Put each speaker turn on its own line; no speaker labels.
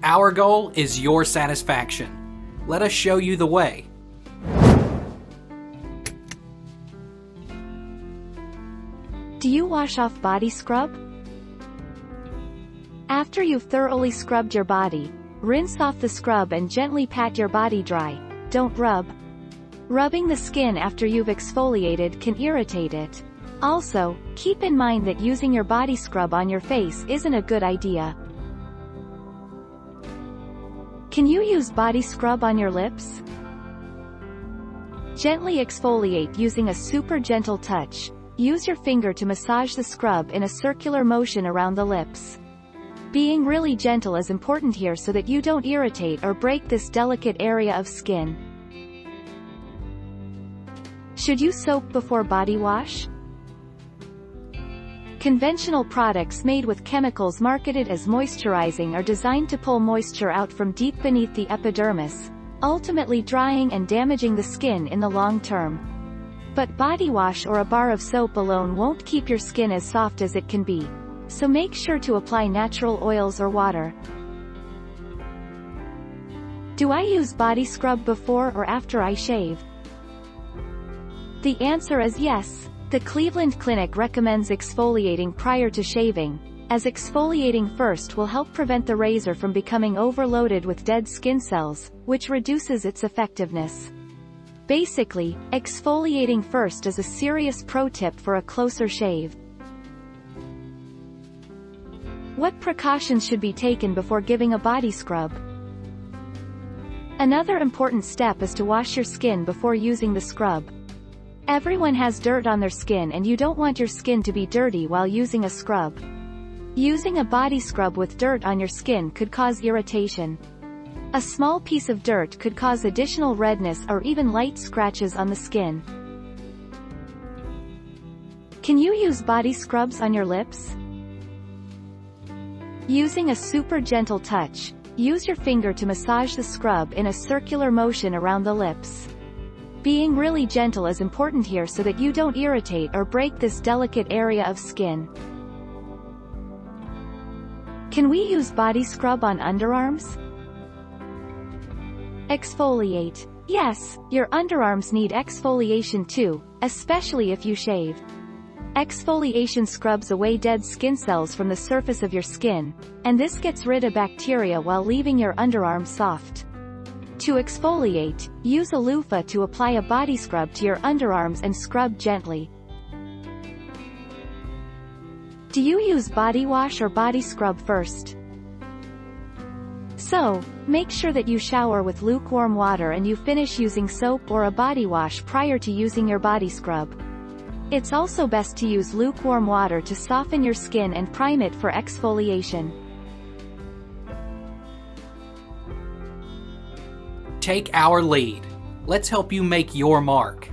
Our goal is your satisfaction. Let us show you the way.
Do you wash off body scrub? After you've thoroughly scrubbed your body, rinse off the scrub and gently pat your body dry. Don't rub. Rubbing the skin after you've exfoliated can irritate it. Also, keep in mind that using your body scrub on your face isn't a good idea. Can you use body scrub on your lips? Gently exfoliate using a super gentle touch. Use your finger to massage the scrub in a circular motion around the lips. Being really gentle is important here so that you don't irritate or break this delicate area of skin. Should you soap before body wash? Conventional products made with chemicals marketed as moisturizing are designed to pull moisture out from deep beneath the epidermis, ultimately drying and damaging the skin in the long term. But body wash or a bar of soap alone won't keep your skin as soft as it can be, so make sure to apply natural oils or water. Do I use body scrub before or after I shave? The answer is yes. The Cleveland Clinic recommends exfoliating prior to shaving, as exfoliating first will help prevent the razor from becoming overloaded with dead skin cells, which reduces its effectiveness. Basically, exfoliating first is a serious pro tip for a closer shave. What precautions should be taken before giving a body scrub? Another important step is to wash your skin before using the scrub. Everyone has dirt on their skin and you don't want your skin to be dirty while using a scrub. Using a body scrub with dirt on your skin could cause irritation. A small piece of dirt could cause additional redness or even light scratches on the skin. Can you use body scrubs on your lips? Using a super gentle touch, use your finger to massage the scrub in a circular motion around the lips. Being really gentle is important here so that you don't irritate or break this delicate area of skin. Can we use body scrub on underarms? Exfoliate. Yes, your underarms need exfoliation too, especially if you shave. Exfoliation scrubs away dead skin cells from the surface of your skin, and this gets rid of bacteria while leaving your underarms soft. To exfoliate, use a loofah to apply a body scrub to your underarms and scrub gently. Do you use body wash or body scrub first? So, make sure that you shower with lukewarm water and you finish using soap or a body wash prior to using your body scrub. It's also best to use lukewarm water to soften your skin and prime it for exfoliation.
Take our lead. Let's help you make your mark.